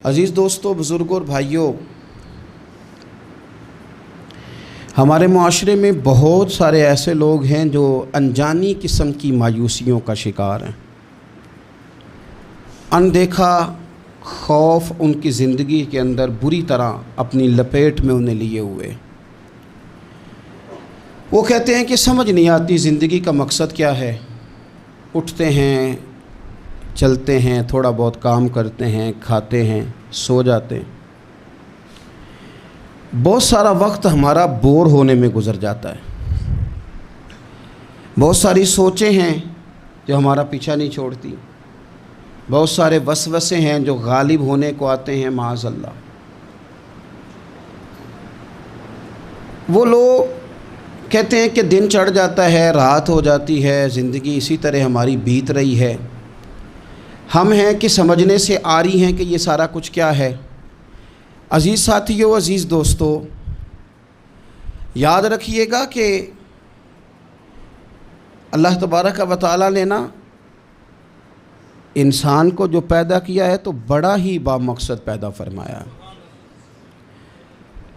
عزیز دوستوں، بزرگوں اور بھائیوں، ہمارے معاشرے میں بہت سارے ایسے لوگ ہیں جو انجانی قسم کی مایوسیوں کا شکار ہیں۔ اندیکھا خوف ان کی زندگی کے اندر بری طرح اپنی لپیٹ میں انہیں لیے ہوئے۔ وہ کہتے ہیں کہ سمجھ نہیں آتی زندگی کا مقصد کیا ہے۔ اٹھتے ہیں، چلتے ہیں، تھوڑا بہت کام کرتے ہیں، کھاتے ہیں، سو جاتے ہیں۔ بہت سارا وقت ہمارا بور ہونے میں گزر جاتا ہے۔ بہت ساری سوچیں ہیں جو ہمارا پیچھا نہیں چھوڑتی۔ بہت سارے وسوسے ہیں جو غالب ہونے کو آتے ہیں، معاذ اللہ۔ وہ لوگ کہتے ہیں کہ دن چڑھ جاتا ہے، رات ہو جاتی ہے، زندگی اسی طرح ہماری بیت رہی ہے۔ ہم ہیں کہ سمجھنے سے آ رہی ہیں کہ یہ سارا کچھ کیا ہے۔ عزیز ساتھیوں، عزیز دوستو، یاد رکھیے گا کہ اللہ تبارک و تعالیٰ نے نا انسان کو جو پیدا کیا ہے تو بڑا ہی بامقصد پیدا فرمایا۔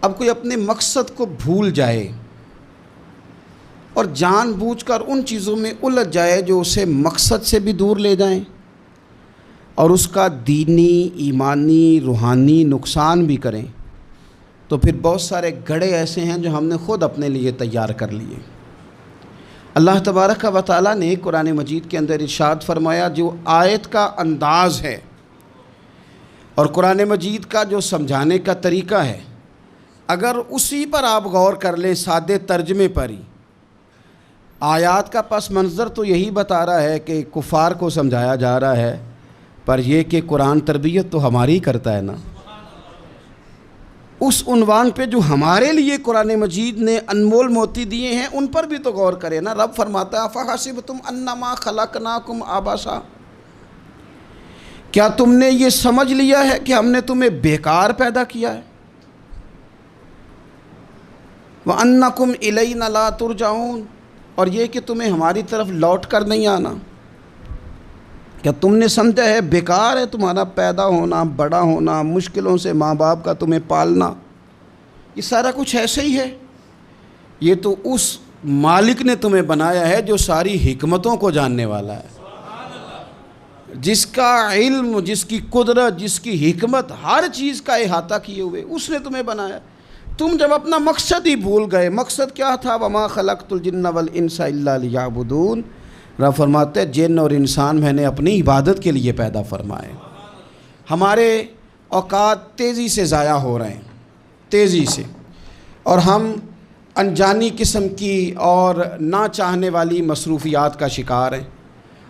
اب کوئی اپنے مقصد کو بھول جائے اور جان بوجھ کر ان چیزوں میں الجھ جائے جو اسے مقصد سے بھی دور لے جائیں اور اس کا دینی، ایمانی، روحانی نقصان بھی کریں، تو پھر بہت سارے گڑھے ایسے ہیں جو ہم نے خود اپنے لیے تیار کر لیے۔ اللہ تبارک و تعالیٰ نے قرآن مجید کے اندر ارشاد فرمایا، جو آیت کا انداز ہے اور قرآن مجید کا جو سمجھانے کا طریقہ ہے، اگر اسی پر آپ غور کر لیں سادے ترجمے پر ہی، آیات کا پس منظر تو یہی بتا رہا ہے کہ کفار کو سمجھایا جا رہا ہے، پر یہ کہ قرآن تربیت تو ہماری کرتا ہے نا۔ اس عنوان پہ جو ہمارے لیے قرآن مجید نے انمول موتی دیے ہیں ان پر بھی تو غور کریں نا۔ رب فرماتا ہے افحسبتم انما خلقناکم عبثا، کیا تم نے یہ سمجھ لیا ہے کہ ہم نے تمہیں بیکار پیدا کیا ہے؟ وانکم الینا لا ترجعون، اور یہ کہ تمہیں ہماری طرف لوٹ کر نہیں آنا۔ کیا تم نے سمجھا ہے بیکار ہے تمہارا پیدا ہونا، بڑا ہونا، مشکلوں سے ماں باپ کا تمہیں پالنا، یہ سارا کچھ ایسے ہی ہے؟ یہ تو اس مالک نے تمہیں بنایا ہے جو ساری حکمتوں کو جاننے والا ہے، جس کا علم، جس کی قدرت، جس کی حکمت ہر چیز کا احاطہ کیے ہوئے، اس نے تمہیں بنایا۔ تم جب اپنا مقصد ہی بھول گئے، مقصد کیا تھا؟ وما خلقت الجن والانس الا لیعبدون، رب فرماتے ہیں جن اور انسان میں نے اپنی عبادت کے لیے پیدا فرمائے۔ ہمارے اوقات تیزی سے ضائع ہو رہے ہیں، تیزی سے، اور ہم انجانی قسم کی اور نہ چاہنے والی مصروفیات کا شکار ہیں،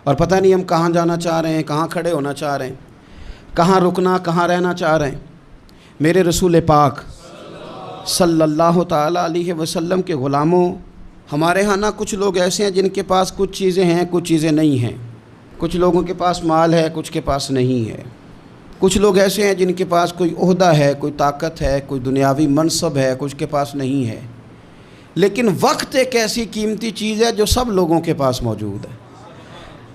اور پتہ نہیں ہم کہاں جانا چاہ رہے ہیں، کہاں کھڑے ہونا چاہ رہے ہیں، کہاں رکنا، کہاں رہنا چاہ رہے ہیں۔ میرے رسول پاک صلی اللہ تعالیٰ علیہ وسلم کے غلاموں، ہمارے ہاں نا کچھ لوگ ایسے ہیں جن کے پاس کچھ چیزیں ہیں، کچھ چیزیں نہیں ہیں۔ کچھ لوگوں کے پاس مال ہے، کچھ کے پاس نہیں ہے۔ کچھ لوگ ایسے ہیں جن کے پاس کوئی عہدہ ہے، کوئی طاقت ہے، کوئی دنیاوی منصب ہے، کچھ کے پاس نہیں ہے۔ لیکن وقت ایک ایسی قیمتی چیز ہے جو سب لوگوں کے پاس موجود ہے۔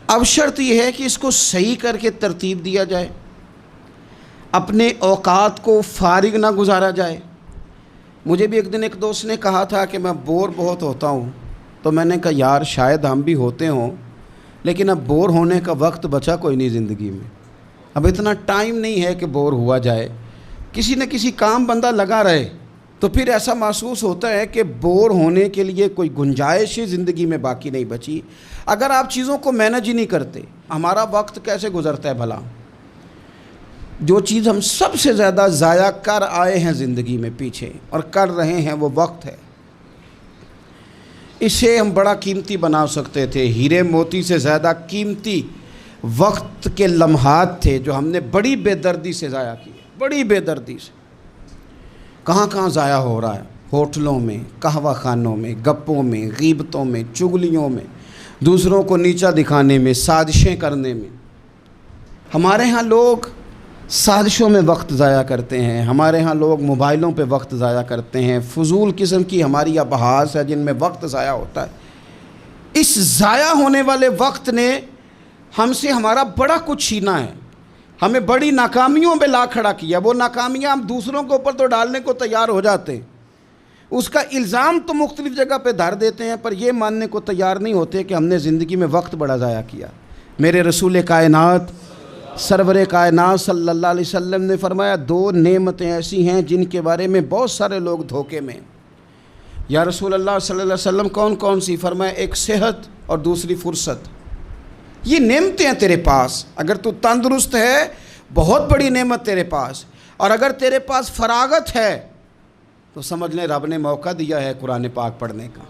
اب شرط یہ ہے کہ اس کو صحیح کر کے ترتیب دیا جائے، اپنے اوقات کو فارغ نہ گزارا جائے۔ مجھے بھی ایک دن ایک دوست نے کہا تھا کہ میں بور بہت ہوتا ہوں، تو میں نے کہا یار شاید ہم بھی ہوتے ہوں، لیکن اب بور ہونے کا وقت بچا کوئی نہیں زندگی میں۔ اب اتنا ٹائم نہیں ہے کہ بور ہوا جائے، کسی نہ کسی کام بندہ لگا رہے، تو پھر ایسا محسوس ہوتا ہے کہ بور ہونے کے لیے کوئی گنجائش ہی زندگی میں باقی نہیں بچی۔ اگر آپ چیزوں کو مینج ہی نہیں کرتے، ہمارا وقت کیسے گزرتا ہے بھلا؟ جو چیز ہم سب سے زیادہ ضائع کر آئے ہیں زندگی میں پیچھے اور کر رہے ہیں، وہ وقت ہے۔ اسے ہم بڑا قیمتی بنا سکتے تھے۔ ہیرے موتی سے زیادہ قیمتی وقت کے لمحات تھے جو ہم نے بڑی بے دردی سے ضائع کیے، بڑی بے دردی سے۔ کہاں کہاں ضائع ہو رہا ہے؟ ہوٹلوں میں، قہوہ خانوں میں، گپوں میں، غیبتوں میں، چغلیوں میں، دوسروں کو نیچا دکھانے میں، سازشیں کرنے میں۔ ہمارے ہاں لوگ سازشوں میں وقت ضائع کرتے ہیں، ہمارے ہاں لوگ موبائلوں پہ وقت ضائع کرتے ہیں، فضول قسم کی ہماری ابحاث ہے جن میں وقت ضائع ہوتا ہے۔ اس ضائع ہونے والے وقت نے ہم سے ہمارا بڑا کچھ چھینا ہے۔ ہمیں بڑی ناکامیوں پہ لا کھڑا کیا. وہ ناکامیاں ہم دوسروں کے اوپر تو ڈالنے کو تیار ہو جاتے ہیں, اس کا الزام تو مختلف جگہ پہ دھر دیتے ہیں, پر یہ ماننے کو تیار نہیں ہوتے کہ ہم نے زندگی میں وقت بڑا ضائع کیا. میرے رسول کائنات سرور کائنات صلی اللہ علیہ وسلم نے فرمایا 2 نعمتیں ایسی ہیں جن کے بارے میں بہت سارے لوگ دھوکے میں. یا رسول اللہ صلی اللہ علیہ وسلم کون کون سی؟ فرمایا ایک صحت اور دوسری فرصت. یہ نعمتیں ہیں تیرے پاس. اگر تو تندرست ہے بہت بڑی نعمت تیرے پاس, اور اگر تیرے پاس فراغت ہے تو سمجھ لیں رب نے موقع دیا ہے قرآن پاک پڑھنے کا,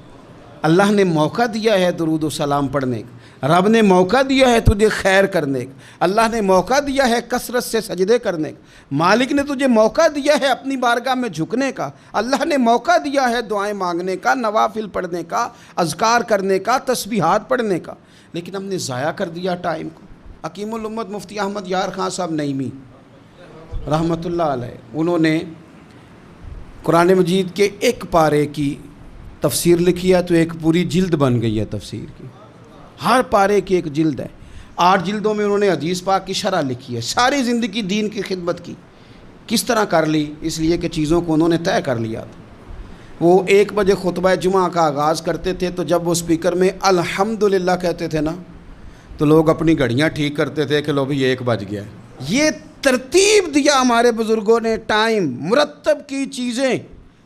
اللہ نے موقع دیا ہے درود و سلام پڑھنے کا, رب نے موقع دیا ہے تجھے خیر کرنے کا, اللہ نے موقع دیا ہے کثرت سے سجدے کرنے کا, مالک نے تجھے موقع دیا ہے اپنی بارگاہ میں جھکنے کا, اللہ نے موقع دیا ہے دعائیں مانگنے کا, نوافل پڑھنے کا, اذکار کرنے کا, تسبیحات پڑھنے کا, لیکن ہم نے ضائع کر دیا ٹائم کو. حکیم الامت مفتی احمد یار خان صاحب نعیمی رحمۃ اللہ علیہ, انہوں نے قرآن مجید کے ایک پارے کی تفسیر لکھی ہے تو ایک پوری جلد بن گئی ہے تفسیر کی. ہر پارے کی ایک جلد ہے. 8 جلدوں میں انہوں نے حدیث پاک کی شرح لکھی ہے. ساری زندگی دین کی خدمت کی. کس طرح کر لی؟ اس لیے کہ چیزوں کو انہوں نے طے کر لیا تھا. وہ 1 بجے خطبہ جمعہ کا آغاز کرتے تھے تو جب وہ سپیکر میں الحمدللہ کہتے تھے نا تو لوگ اپنی گھڑیاں ٹھیک کرتے تھے کہ لو بھی 1 بج گیا ہے. یہ ترتیب دیا ہمارے بزرگوں نے, ٹائم مرتب کی چیزیں.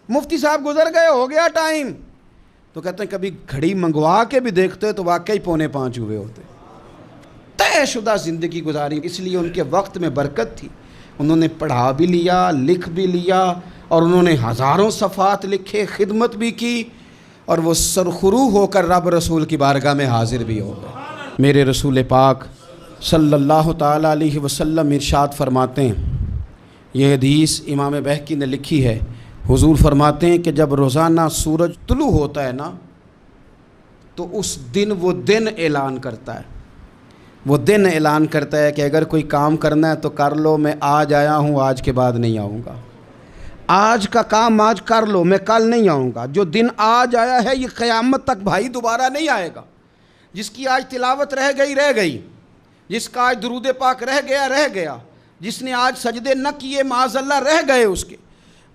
مفتی صاحب گزر گئے, ہو گیا ٹائم, تو کہتے ہیں کبھی گھڑی منگوا کے بھی دیکھتے تو واقعی 4:45 ہوئے ہوتے. طے شدہ زندگی گزاری, اس لیے ان کے وقت میں برکت تھی. انہوں نے پڑھا بھی لیا, لکھ بھی لیا, اور انہوں نے ہزاروں صفحات لکھے, خدمت بھی کی, اور وہ سرخرو ہو کر رب رسول کی بارگاہ میں حاضر بھی ہو گئے. میرے رسول پاک صلی اللہ تعالیٰ علیہ وسلم ارشاد فرماتے ہیں, یہ حدیث امام بہقی نے لکھی ہے, حضور فرماتے ہیں کہ جب روزانہ سورج طلوع ہوتا ہے نا تو اس دن وہ دن اعلان کرتا ہے, وہ دن اعلان کرتا ہے کہ اگر کوئی کام کرنا ہے تو کر لو, میں آج آیا ہوں, آج کے بعد نہیں آؤں گا. آج کا کام آج کر لو, میں کل نہیں آؤں گا. جو دن آج آیا ہے یہ قیامت تک بھائی دوبارہ نہیں آئے گا. جس کی آج تلاوت رہ گئی, جس کا آج درود پاک رہ گیا, جس نے آج سجدے نہ کیے معاذ اللہ رہ گئے اس کے,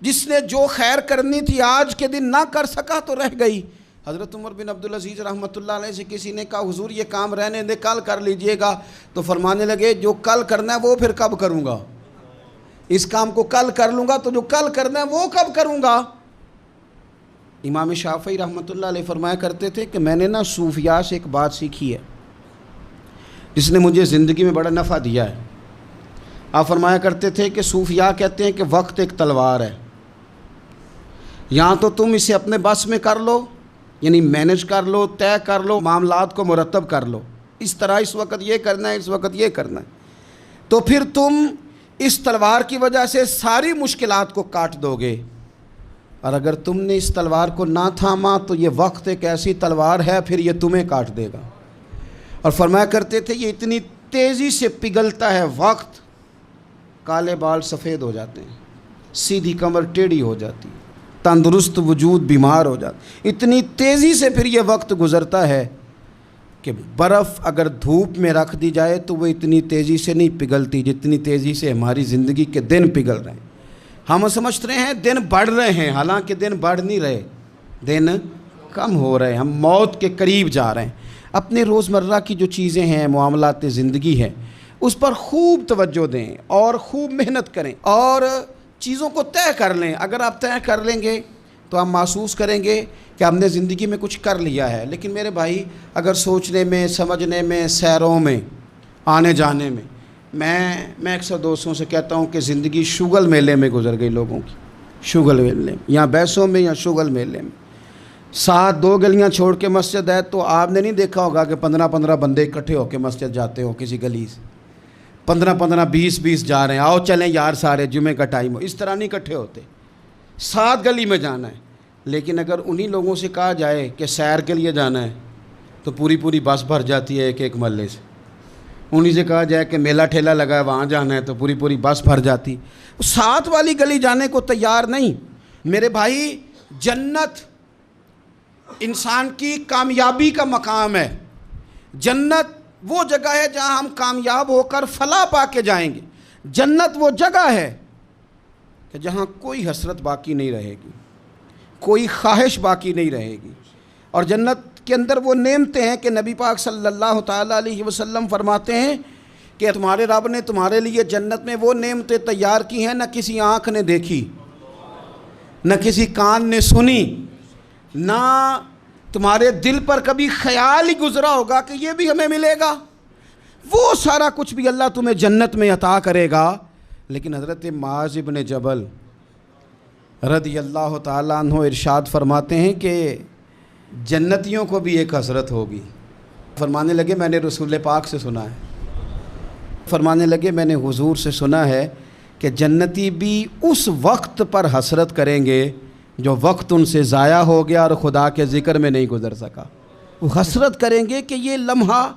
جس نے جو خیر کرنی تھی آج کے دن نہ کر سکا تو رہ گئی. حضرت عمر بن عبدالعزیز رحمۃ اللہ علیہ سے کسی نے کہا حضور یہ کام رہنے دے, کل کر لیجئے گا. تو فرمانے لگے جو کل کرنا ہے وہ پھر کب کروں گا؟ اس کام کو کل کر لوں گا تو جو کل کرنا ہے وہ کب کروں گا؟ امام شافعی رحمۃ اللہ علیہ فرمایا کرتے تھے کہ میں نے نا صوفیاء سے ایک بات سیکھی ہے جس نے مجھے زندگی میں بڑا نفع دیا ہے. آپ فرمایا کرتے تھے کہ صوفیاء کہتے ہیں کہ وقت ایک تلوار ہے, یہاں تو تم اسے اپنے بس میں کر لو, یعنی مینج کر لو, طے کر لو, معاملات کو مرتب کر لو, اس طرح اس وقت یہ کرنا ہے, اس وقت یہ کرنا ہے, تو پھر تم اس تلوار کی وجہ سے ساری مشکلات کو کاٹ دو گے. اور اگر تم نے اس تلوار کو نہ تھاما تو یہ وقت ایک ایسی تلوار ہے پھر یہ تمہیں کاٹ دے گا. اور فرمایا کرتے تھے یہ اتنی تیزی سے پگھلتا ہے وقت, کالے بال سفید ہو جاتے ہیں, سیدھی کمر ٹیڑھی ہو جاتی, تندرست وجود بیمار ہو جاتا. اتنی تیزی سے پھر یہ وقت گزرتا ہے کہ برف اگر دھوپ میں رکھ دی جائے تو وہ اتنی تیزی سے نہیں پگھلتی جتنی تیزی سے ہماری زندگی کے دن پگھل رہے ہیں. ہم سمجھ رہے ہیں دن بڑھ رہے ہیں, حالانکہ دن بڑھ نہیں رہے, دن کم ہو رہے ہیں. ہم موت کے قریب جا رہے ہیں. اپنے روزمرہ کی جو چیزیں ہیں, معاملات زندگی ہے, اس پر خوب توجہ دیں اور خوب محنت کریں اور چیزوں کو طے کر لیں. اگر آپ طے کر لیں گے تو آپ محسوس کریں گے کہ ہم نے زندگی میں کچھ کر لیا ہے. لیکن میرے بھائی اگر سوچنے میں, سمجھنے میں, سیروں میں, آنے جانے میں, میں اکثر دوستوں سے کہتا ہوں کہ زندگی شگل میلے میں گزر گئی لوگوں کی, شگل میلے میں, یا بیسوں میں یا شگل میلے میں. 2 گلیاں چھوڑ کے مسجد ہے تو آپ نے نہیں دیکھا ہوگا کہ 15 بندے اکٹھے ہو کے مسجد جاتے ہو کسی گلی سے, 15 20 جا رہے ہیں, آؤ چلیں یار سارے جمعے کا ٹائم ہو. اس طرح نہیں اکٹھے ہوتے, 7 گلی میں جانا ہے. لیکن اگر انہی لوگوں سے کہا جائے کہ سیر کے لیے جانا ہے تو پوری بس بھر جاتی ہے ایک محلے سے. انہی سے کہا جائے کہ میلہ ٹھیلا لگا ہے وہاں جانا ہے تو پوری بس بھر جاتی. 7 والی گلی جانے کو تیار نہیں. میرے بھائی جنت انسان کی کامیابی کا مقام ہے. جنت وہ جگہ ہے جہاں ہم کامیاب ہو کر فلاح پا کے جائیں گے. جنت وہ جگہ ہے کہ جہاں کوئی حسرت باقی نہیں رہے گی، کوئی خواہش باقی نہیں رہے گی، اور جنت کے اندر وہ نعمتیں ہیں کہ نبی پاک صلی اللہ تعالیٰ علیہ وسلم فرماتے ہیں کہ تمہارے رب نے تمہارے لیے جنت میں وہ نعمتیں تیار کی ہیں نہ کسی آنکھ نے دیکھی، نہ کسی کان نے سنی، نہ تمہارے دل پر کبھی خیال ہی گزرا ہوگا کہ یہ بھی ہمیں ملے گا۔ وہ سارا کچھ بھی اللہ تمہیں جنت میں عطا کرے گا۔ لیکن حضرت معاذ بن جبل رضی اللہ تعالیٰ عنہ ارشاد فرماتے ہیں کہ جنتیوں کو بھی ایک حسرت ہوگی۔ فرمانے لگے میں نے رسول پاک سے سنا ہے، فرمانے لگے میں نے حضور سے سنا ہے کہ جنتی بھی اس وقت پر حسرت کریں گے جو وقت ان سے ضائع ہو گیا اور خدا کے ذکر میں نہیں گزر سکا۔ وہ حسرت کریں گے کہ یہ لمحہ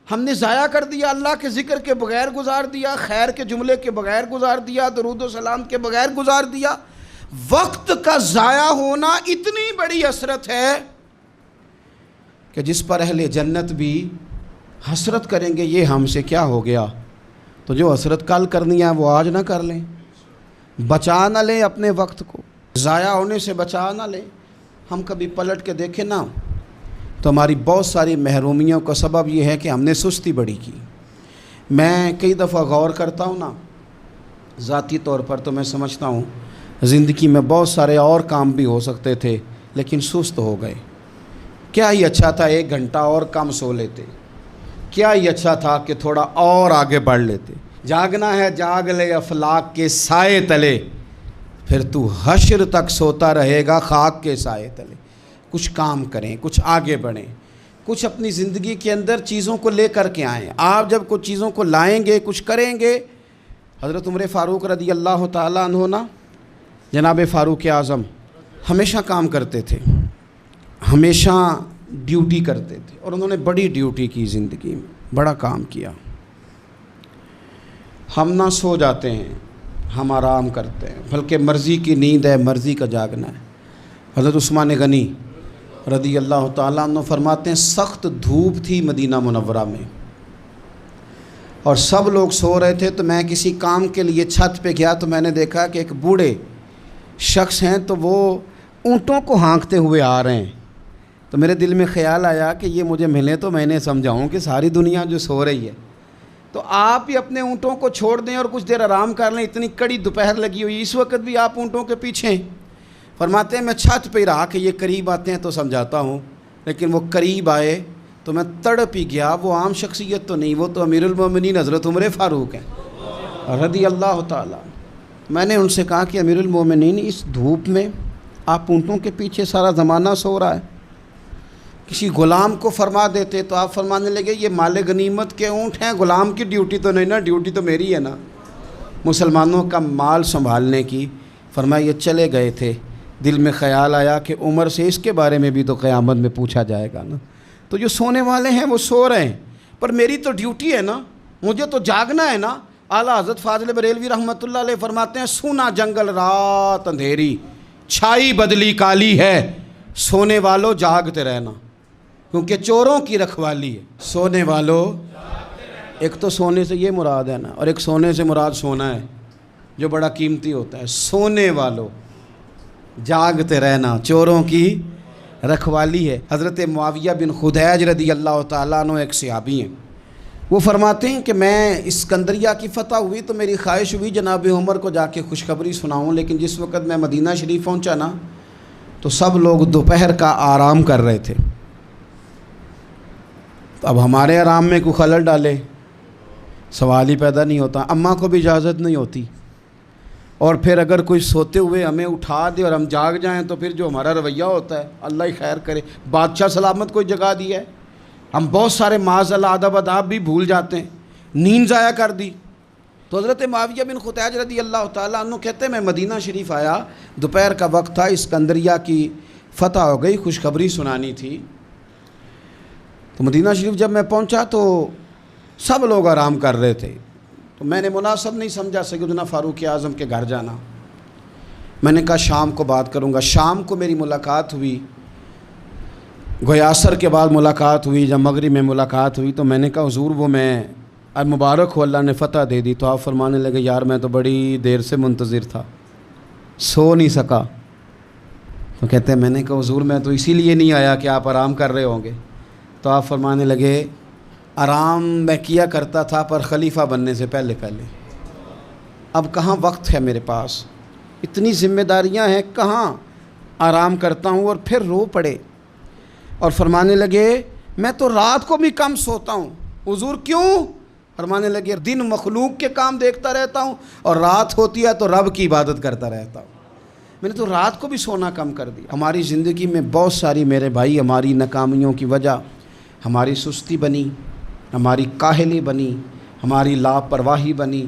ہم نے ضائع کر دیا، اللہ کے ذکر کے بغیر گزار دیا، خیر کے جملے کے بغیر گزار دیا، درود و سلام کے بغیر گزار دیا۔ وقت کا ضائع ہونا اتنی بڑی حسرت ہے کہ جس پر اہل جنت بھی حسرت کریں گے یہ ہم سے کیا ہو گیا۔ تو جو حسرت کل کرنی ہے وہ آج نہ کر لیں، بچا نہ لیں اپنے وقت کو، ضائع ہونے سے بچا نہ لیں۔ ہم کبھی پلٹ کے دیکھیں نا تو ہماری بہت ساری محرومیوں کا سبب یہ ہے کہ ہم نے سستی بڑی کی۔ میں کئی دفعہ غور کرتا ہوں نا، ذاتی طور پر تو میں سمجھتا ہوں زندگی میں بہت سارے اور کام بھی ہو سکتے تھے لیکن سست ہو گئے۔ کیا ہی اچھا تھا 1 گھنٹہ اور کم سو لیتے، کیا ہی اچھا تھا کہ تھوڑا اور آگے بڑھ لیتے۔ جاگنا ہے جاگ لے افلاک کے سائے تلے، پھر تو حشر تک سوتا رہے گا خاک کے سائے تلے۔ کچھ کام کریں، کچھ آگے بڑھیں، کچھ اپنی زندگی کے اندر چیزوں کو لے کر کے آئیں۔ آپ جب کچھ چیزوں کو لائیں گے، کچھ کریں گے۔ حضرت عمر فاروق رضی اللہ تعالیٰ عنہ نا، جناب فاروق اعظم ہمیشہ کام کرتے تھے، ہمیشہ ڈیوٹی کرتے تھے، اور انہوں نے بڑی ڈیوٹی کی زندگی میں، بڑا کام کیا۔ ہم نہ سو جاتے ہیں، ہم آرام کرتے ہیں، بلکہ مرضی کی نیند ہے، مرضی کا جاگنا ہے۔ حضرت عثمان غنی رضی اللہ تعالیٰ عنہ فرماتے ہیں سخت دھوپ تھی مدینہ منورہ میں اور سب لوگ سو رہے تھے، تو میں کسی کام کے لیے چھت پہ گیا تو میں نے دیکھا کہ ایک بوڑھے شخص ہیں تو وہ اونٹوں کو ہانکتے ہوئے آ رہے ہیں۔ تو میرے دل میں خیال آیا کہ یہ مجھے ملے تو میں انہیں سمجھاؤں کہ ساری دنیا جو سو رہی ہے تو آپ ہی اپنے اونٹوں کو چھوڑ دیں اور کچھ دیر آرام کر لیں، اتنی کڑی دوپہر لگی ہوئی، اس وقت بھی آپ اونٹوں کے پیچھے ہیں۔ فرماتے ہیں میں چھت پہ رہا کہ یہ قریب آتے ہیں تو سمجھاتا ہوں، لیکن وہ قریب آئے تو میں تڑپ ہی گیا۔ وہ عام شخصیت تو نہیں، وہ تو امیر المومنین حضرت عمر فاروق ہیں رضی اللہ تعالیٰ۔ میں نے ان سے کہا کہ امیر المومنین اس دھوپ میں آپ اونٹوں کے پیچھے سارا زمانہ سو رہا ہے، کسی غلام کو فرما دیتے۔ تو آپ فرمانے لگے یہ مال غنیمت کے اونٹ ہیں، غلام کی ڈیوٹی تو نہیں نا، ڈیوٹی تو میری ہے نا مسلمانوں کا مال سنبھالنے کی۔ فرمایا یہ چلے گئے تھے، دل میں خیال آیا کہ عمر سے اس کے بارے میں بھی تو قیامت میں پوچھا جائے گا نا۔ تو جو سونے والے ہیں وہ سو رہے ہیں، پر میری تو ڈیوٹی ہے نا، مجھے تو جاگنا ہے نا۔ اعلیٰ حضرت فاضل بریلوی رحمۃ اللہ علیہ فرماتے ہیں سونا جنگل رات اندھیری، چھائی بدلی کالی ہے، سونے والوں جاگتے رہنا، کیونکہ چوروں کی رکھوالی ہے۔ سونے والوں، ایک تو سونے سے یہ مراد ہے نا، اور ایک سونے سے مراد سونا ہے جو بڑا قیمتی ہوتا ہے۔ سونے والوں جاگتے رہنا، چوروں کی رکھوالی ہے۔ حضرت معاویہ بن خدیج رضی اللہ تعالیٰ عنہ ایک صحابی ہیں، وہ فرماتے ہیں کہ میں اسکندریہ کی فتح ہوئی تو میری خواہش ہوئی جناب عمر کو جا کے خوشخبری سناؤں، لیکن جس وقت میں مدینہ شریف پہنچا نا تو سب لوگ دوپہر کا آرام کر رہے تھے۔ تو اب ہمارے آرام میں کوئی خلل ڈالے سوال ہی پیدا نہیں ہوتا۔ اماں کو بھی اجازت نہیں ہوتی، اور پھر اگر کوئی سوتے ہوئے ہمیں اٹھا دے اور ہم جاگ جائیں تو پھر جو ہمارا رویہ ہوتا ہے اللہ ہی خیر کرے۔ بادشاہ سلامت کوئی جگہ دی ہے، ہم بہت سارے معاذ اللہ ادب اداب بھی بھول جاتے ہیں، نیند ضائع کر دی۔ تو حضرت معاویہ بن خدیج رضی اللہ تعالیٰ عنہ کہتے ہیں میں مدینہ شریف آیا، دوپہر کا وقت تھا، اسکندریہ کی فتح ہو گئی، خوشخبری سنانی تھی۔ تو مدینہ شریف جب میں پہنچا تو سب لوگ آرام کر رہے تھے، تو میں نے مناسب نہیں سمجھا سیدنا فاروق اعظم کے گھر جانا۔ میں نے کہا شام کو بات کروں گا۔ شام کو میری ملاقات ہوئی، گویا عصر کے بعد ملاقات ہوئی، جب مغرب میں ملاقات ہوئی تو میں نے کہا حضور وہ میں اور مبارک ہو اللہ نے فتح دے دی، تو آپ فرمانے لگے یار میں تو بڑی دیر سے منتظر تھا، سو نہیں سکا۔ تو کہتے ہیں میں نے کہا حضور میں تو اسی لیے نہیں آیا کہ آپ آرام کر رہے ہوں گے۔ تو آپ فرمانے لگے آرام میں کیا کرتا تھا پر خلیفہ بننے سے پہلے اب کہاں وقت ہے میرے پاس، اتنی ذمہ داریاں ہیں، کہاں آرام کرتا ہوں۔ اور پھر رو پڑے اور فرمانے لگے میں تو رات کو بھی کم سوتا ہوں۔ حضور کیوں؟ فرمانے لگے دن مخلوق کے کام دیکھتا رہتا ہوں اور رات ہوتی ہے تو رب کی عبادت کرتا رہتا ہوں، میں نے تو رات کو بھی سونا کم کر دیا۔ ہماری زندگی میں بہت ساری میرے بھائی ہماری ناکامیوں کی وجہ ہماری سستی بنی، ہماری کاہلی بنی، ہماری لاپرواہی بنی۔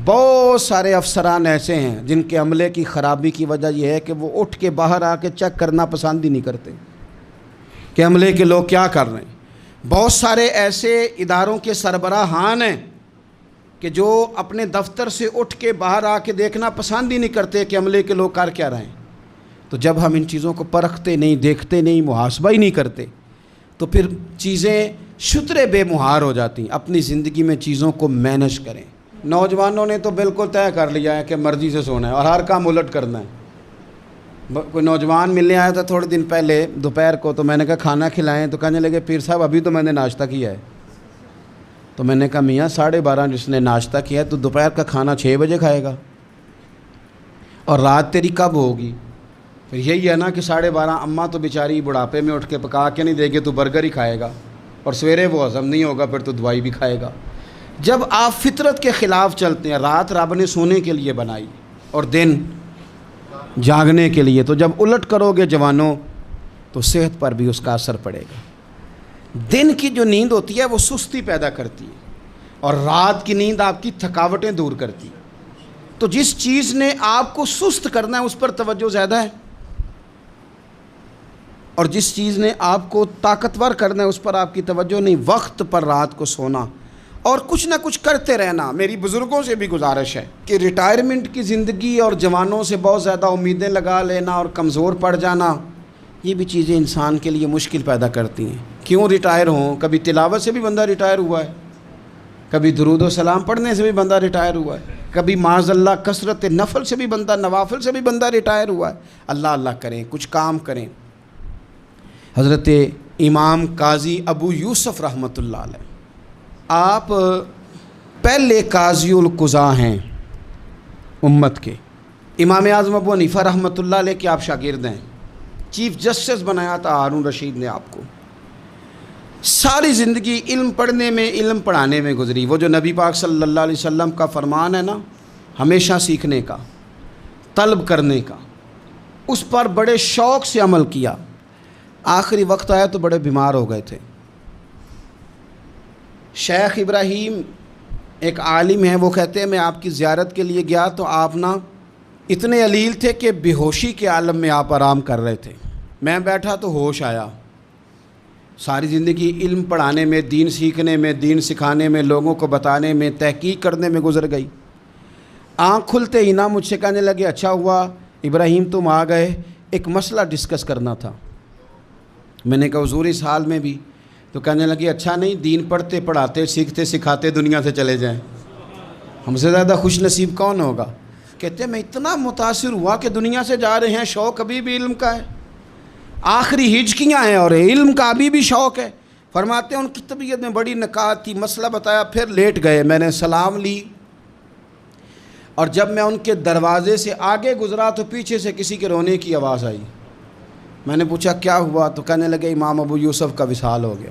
بہت سارے افسران ایسے ہیں جن کے عملے کی خرابی کی وجہ یہ ہے کہ وہ اٹھ کے باہر آ کے چیک کرنا پسند ہی نہیں کرتے کہ عملے کے لوگ کیا کر رہے ہیں۔ بہت سارے ایسے اداروں کے سربراہان ہیں کہ جو اپنے دفتر سے اٹھ کے باہر آ کے دیکھنا پسند ہی نہیں کرتے کہ عملے کے لوگ کر کیا رہے ہیں۔ تو جب ہم ان چیزوں کو پرکھتے نہیں، دیکھتے نہیں، محاسبہ ہی نہیں کرتے، تو پھر چیزیں شترے بے مہار ہو جاتی ہیں۔ اپنی زندگی میں چیزوں کو مینج کریں۔ نوجوانوں نے تو بالکل طے کر لیا ہے کہ مرضی سے سونا ہے اور ہر کام الٹ کرنا ہے۔ کوئی نوجوان ملنے آیا تھا تھوڑے دن پہلے دوپہر کو، تو میں نے کہا کھانا کھلائیں، تو کہنے لگے پیر صاحب ابھی تو میں نے ناشتہ کیا ہے۔ تو میں نے کہا میاں 12:30 جس نے ناشتہ کیا ہے تو دوپہر کا کھانا 6 بجے کھائے گا، اور رات تیری کب ہوگی؟ پھر یہی ہے نا کہ 12:30 اماں تو بیچاری بڑھاپے میں اٹھ کے پکا کے نہیں دے گی، تو برگر ہی کھائے گا، اور سویرے وہ ہضم نہیں ہوگا، پھر تو دوائی بھی کھائے گا۔ جب آپ فطرت کے خلاف چلتے ہیں، رات رب نے سونے کے لیے بنائی اور دن جاگنے کے لیے، تو جب الٹ کرو گے جوانوں تو صحت پر بھی اس کا اثر پڑے گا۔ دن کی جو نیند ہوتی ہے وہ سستی پیدا کرتی ہے، اور رات کی نیند آپ کی تھکاوٹیں دور کرتی ہے۔ تو جس چیز نے آپ کو سست کرنا ہے اس پر توجہ زیادہ ہے، اور جس چیز نے آپ کو طاقتور کرنا ہے اس پر آپ کی توجہ نہیں۔ وقت پر رات کو سونا اور کچھ نہ کچھ کرتے رہنا۔ میری بزرگوں سے بھی گزارش ہے کہ ریٹائرمنٹ کی زندگی اور جوانوں سے بہت زیادہ امیدیں لگا لینا اور کمزور پڑ جانا، یہ بھی چیزیں انسان کے لیے مشکل پیدا کرتی ہیں۔ کیوں ریٹائر ہوں؟ کبھی تلاوت سے بھی بندہ ریٹائر ہوا ہے، کبھی درود و سلام پڑھنے سے بھی بندہ ریٹائر ہوا ہے، کبھی معاذ اللہ کثرت نفل سے بھی بندہ، نوافل سے بھی بندہ ریٹائر ہوا ہے۔ اللہ اللہ کریں، کچھ کام کریں۔ حضرت امام قاضی ابو یوسف رحمۃ اللہ علیہ، آپ پہلے قاضی القضاء ہیں امت کے۔ امام اعظم ابو حنیفہ رحمۃ اللہ علیہ کے آپ شاگرد ہیں، چیف جسٹس بنایا تھا ہارون رشید نے آپ کو۔ ساری زندگی علم پڑھنے میں، علم پڑھانے میں گزری۔ وہ جو نبی پاک صلی اللہ علیہ وسلم کا فرمان ہے نا، ہمیشہ سیکھنے کا، طلب کرنے کا، اس پر بڑے شوق سے عمل کیا۔ آخری وقت آیا تو بڑے بیمار ہو گئے تھے۔ شیخ ابراہیم ایک عالم ہیں، وہ کہتے ہیں میں آپ کی زیارت کے لیے گیا تو آپ نا اتنے علیل تھے کہ بے ہوشی کے عالم میں آپ آرام کر رہے تھے۔ میں بیٹھا تو ہوش آیا۔ ساری زندگی علم پڑھانے میں، دین سیکھنے میں، دین سکھانے میں، لوگوں کو بتانے میں، تحقیق کرنے میں گزر گئی۔ آنکھ کھلتے ہی نہ مجھ سے کہنے لگے اچھا ہوا ابراہیم تم آ گئے، ایک مسئلہ ڈسکس کرنا تھا۔ میں نے کہا حضور اس حال میں بھی؟ تو کہنے لگے اچھا نہیں دین پڑھتے پڑھاتے سیکھتے سکھاتے دنیا سے چلے جائیں، ہم سے زیادہ خوش نصیب کون ہوگا؟ کہتے ہیں میں اتنا متاثر ہوا کہ دنیا سے جا رہے ہیں، شوق ابھی بھی علم کا ہے، آخری ہجکیاں ہیں اور علم کا ابھی بھی شوق ہے۔ فرماتے ہیں ان کی طبیعت میں بڑی نکات تھی، مسئلہ بتایا، پھر لیٹ گئے۔ میں نے سلام لی، اور جب میں ان کے دروازے سے آگے گزرا تو پیچھے سے کسی کے رونے کی آواز آئی۔ میں نے پوچھا کیا ہوا؟ تو کہنے لگے امام ابو یوسف کا وصال ہو گیا۔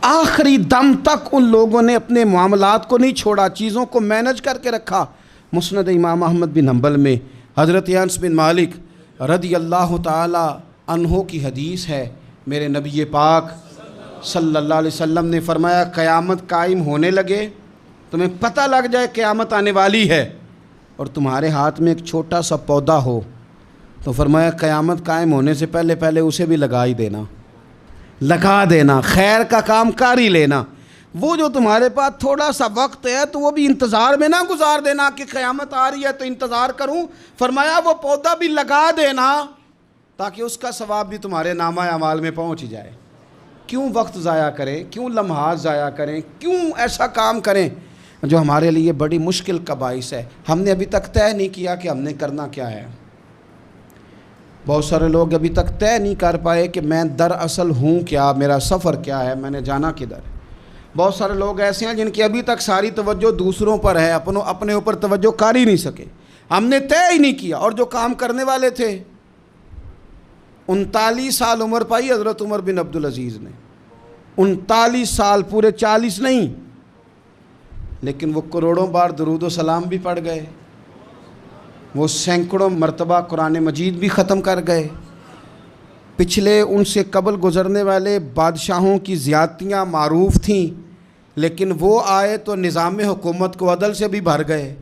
آخری دم تک ان لوگوں نے اپنے معاملات کو نہیں چھوڑا، چیزوں کو مینج کر کے رکھا۔ مسند امام احمد بن حنبل میں حضرت انس بن مالک رضی اللہ تعالی عنہ کی حدیث ہے، میرے نبی پاک صلی اللہ علیہ وسلم نے فرمایا قیامت قائم ہونے لگے، تمہیں پتہ لگ جائے قیامت آنے والی ہے، اور تمہارے ہاتھ میں ایک چھوٹا سا پودا ہو، تو فرمایا قیامت قائم ہونے سے پہلے پہلے اسے بھی لگا دینا، خیر کا کام کر ہی لینا۔ وہ جو تمہارے پاس تھوڑا سا وقت ہے تو وہ بھی انتظار میں نہ گزار دینا کہ قیامت آ رہی ہے تو انتظار کروں، فرمایا وہ پودا بھی لگا دینا تاکہ اس کا ثواب بھی تمہارے نامہ اعمال میں پہنچ جائے۔ کیوں وقت ضائع کریں، کیوں لمحات ضائع کریں، کیوں ایسا کام کریں جو ہمارے لیے بڑی مشکل کا باعث ہے۔ ہم نے ابھی تک طے نہیں کیا کہ ہم نے کرنا کیا ہے۔ بہت سارے لوگ ابھی تک طے نہیں کر پائے کہ میں دراصل ہوں کیا، میرا سفر کیا ہے، میں نے جانا کدھر ہے۔ بہت سارے لوگ ایسے ہیں جن کی ابھی تک ساری توجہ دوسروں پر ہے، اپنے اوپر توجہ کر ہی نہیں سکے۔ ہم نے طے ہی نہیں کیا، اور جو کام کرنے والے تھے 39 سال عمر پائی حضرت عمر بن عبدالعزیز نے، 39 سال، پورے 40 نہیں، لیکن وہ کروڑوں بار درود و سلام بھی پڑھ گئے، وہ سینکڑوں مرتبہ قرآن مجید بھی ختم کر گئے۔ پچھلے ان سے قبل گزرنے والے بادشاہوں کی زیادتیاں معروف تھیں، لیکن وہ آئے تو نظام حکومت کو عدل سے بھی بھر گئے۔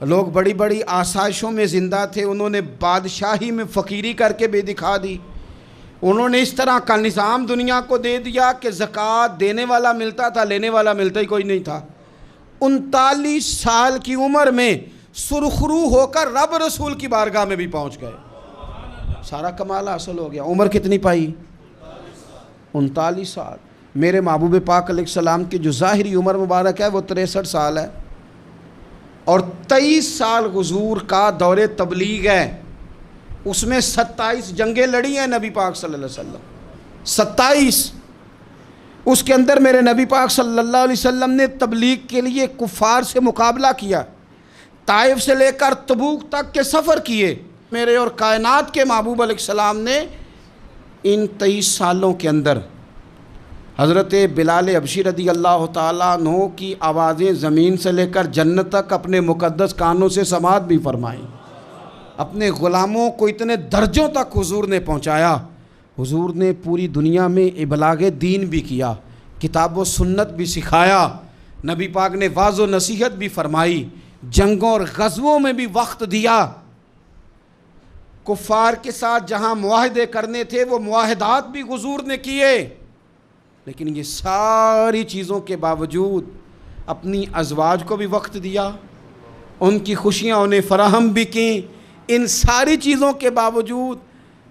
لوگ بڑی بڑی آسائشوں میں زندہ تھے، انہوں نے بادشاہی میں فقیری کر کے بھی دکھا دی۔ انہوں نے اس طرح کا نظام دنیا کو دے دیا کہ زکوٰۃ دینے والا ملتا تھا، لینے والا ملتا ہی کوئی نہیں تھا۔ 39 سال کی عمر میں سرخرو ہو کر رب رسول کی بارگاہ میں بھی پہنچ گئے، سارا کمال حاصل ہو گیا۔ عمر کتنی پائی؟ 39 سال۔ میرے محبوب پاک علیہ السلام کی جو ظاہری عمر مبارک ہے وہ 63 سال ہے، اور 23 سال حضور کا دور تبلیغ ہے، اس میں 27 جنگیں لڑی ہیں نبی پاک صلی اللہ علیہ وسلم، 27۔ اس کے اندر میرے نبی پاک صلی اللہ علیہ وسلم نے تبلیغ کے لیے کفار سے مقابلہ کیا، طائف سے لے کر تبوک تک کے سفر کیے۔ میرے اور کائنات کے محبوب علیہ السلام نے ان 23 سالوں کے اندر حضرت بلال حبشی رضی اللہ تعالیٰ عنہ کی آوازیں زمین سے لے کر جنت تک اپنے مقدس کانوں سے سماعت بھی فرمائیں۔ اپنے غلاموں کو اتنے درجوں تک حضور نے پہنچایا۔ حضور نے پوری دنیا میں ابلاغ دین بھی کیا، کتاب و سنت بھی سکھایا، نبی پاک نے واعظ و نصیحت بھی فرمائی، جنگوں اور غزووں میں بھی وقت دیا۔ کفار کے ساتھ جہاں معاہدے کرنے تھے وہ معاہدات بھی حضور نے کیے، لیکن یہ ساری چیزوں کے باوجود اپنی ازواج کو بھی وقت دیا، ان کی خوشیاں انہیں فراہم بھی کیں۔ ان ساری چیزوں کے باوجود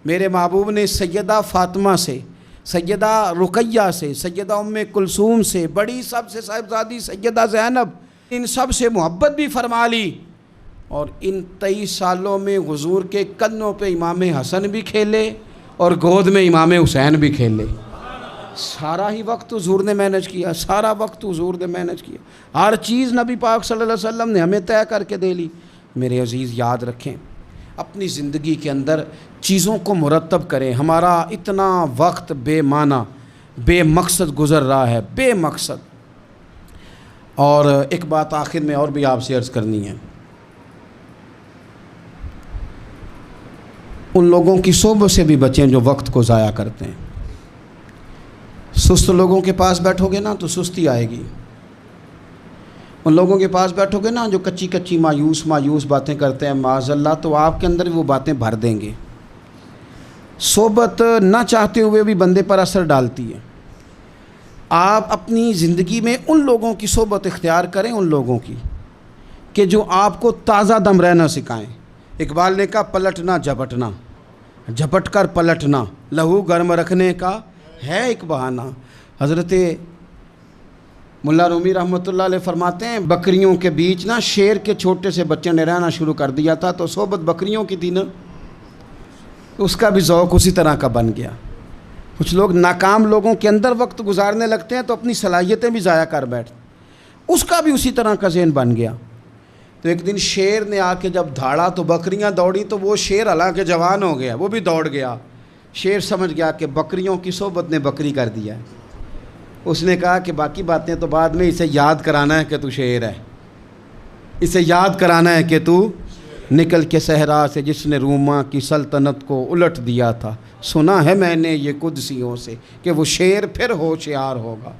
میرے محبوب نے سیدہ فاطمہ سے، سیدہ رقیہ سے، سیدہ ام کلثوم سے، بڑی سب سے صاحبزادی سیدہ زینب، ان سب سے محبت بھی فرما لی۔ اور ان 23 سالوں میں حضور کے کندھوں پہ امام حسن بھی کھیلے اور گود میں امام حسین بھی کھیلے۔ سارا ہی وقت حضور نے مینج کیا، سارا وقت حضور نے مینج کیا، ہر چیز نبی پاک صلی اللہ علیہ وسلم نے ہمیں طے کر کے دے لی۔ میرے عزیز یاد رکھیں، اپنی زندگی کے اندر چیزوں کو مرتب کریں۔ ہمارا اتنا وقت بے معنی، بے مقصد گزر رہا ہے، بے مقصد۔ اور ایک بات آخر میں اور بھی آپ سے عرض کرنی ہے، ان لوگوں کی صحبت سے بھی بچیں جو وقت کو ضائع کرتے ہیں۔ سست لوگوں کے پاس بیٹھو گے نا تو سستی آئے گی، ان لوگوں کے پاس بیٹھو گے نا جو کچی کچی مایوس باتیں کرتے ہیں معاذ اللہ، تو آپ کے اندر وہ باتیں بھر دیں گے۔ صحبت نہ چاہتے ہوئے بھی بندے پر اثر ڈالتی ہے۔ آپ اپنی زندگی میں ان لوگوں کی صحبت اختیار کریں، ان لوگوں کی کہ جو آپ کو تازہ دم رہنا سکھائیں۔ اقبال نے کہا پلٹنا جھپٹنا، جھپٹ کر پلٹنا، لہو گرم رکھنے کا ہے ایک بہانہ۔ حضرت ملا رومی رحمۃ اللہ علیہ فرماتے ہیں بکریوں کے بیچ نا شیر کے چھوٹے سے بچے نے رہنا شروع کر دیا تھا، تو صحبت بکریوں کی تھی نا، اس کا بھی ذوق اسی طرح کا بن گیا۔ کچھ لوگ ناکام لوگوں کے اندر وقت گزارنے لگتے ہیں تو اپنی صلاحیتیں بھی ضائع کر بیٹھتے، اس کا بھی اسی طرح کا ذہن بن گیا۔ تو ایک دن شیر نے آ کے جب دھاڑا تو بکریاں دوڑی، تو وہ شیر حالانکہ جوان ہو گیا، وہ بھی دوڑ گیا۔ شیر سمجھ گیا کہ بکریوں کی صحبت نے بکری کر دیا ہے۔ اس نے کہا کہ باقی باتیں تو بعد میں، اسے یاد کرانا ہے کہ تو شیر ہے، اسے یاد کرانا ہے کہ تو نکل کے صحرا سے جس نے روما کی سلطنت کو الٹ دیا تھا، سنا ہے میں نے یہ قدسیوں سے کہ وہ شیر پھر ہوشیار ہوگا۔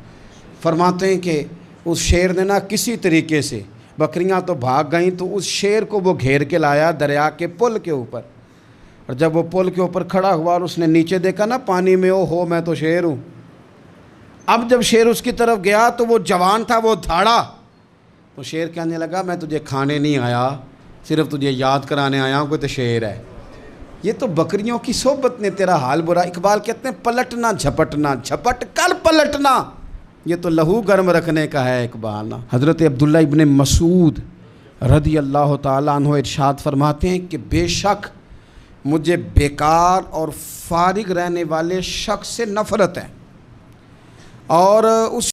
فرماتے ہیں کہ اس شیر نے نہ کسی طریقے سے، بکریاں تو بھاگ گئیں، تو اس شیر کو وہ گھیر کے لایا دریا کے پل کے اوپر، اور جب وہ پل کے اوپر کھڑا ہوا اور اس نے نیچے دیکھا نا پانی میں، او ہو میں تو شیر ہوں۔ اب جب شیر اس کی طرف گیا تو وہ جوان تھا، وہ دھاڑا، تو شیر کہنے لگا میں تجھے کھانے نہیں آیا، صرف تجھے یاد کرانے آیا ہوں کہ تو شیر ہے۔ یہ تو بکریوں کی صحبت نے تیرا حال برا. اقبال کہتے ہیں پلٹنا جھپٹنا، جھپٹ کر پلٹنا، یہ تو لہو گرم رکھنے کا ہے اقبال. حضرت عبداللہ ابن مسعود رضی اللہ تعالیٰ عنہ ارشاد فرماتے ہیں کہ بے شک مجھے بیکار اور فارغ رہنے والے شخص سے نفرت ہے، اور اس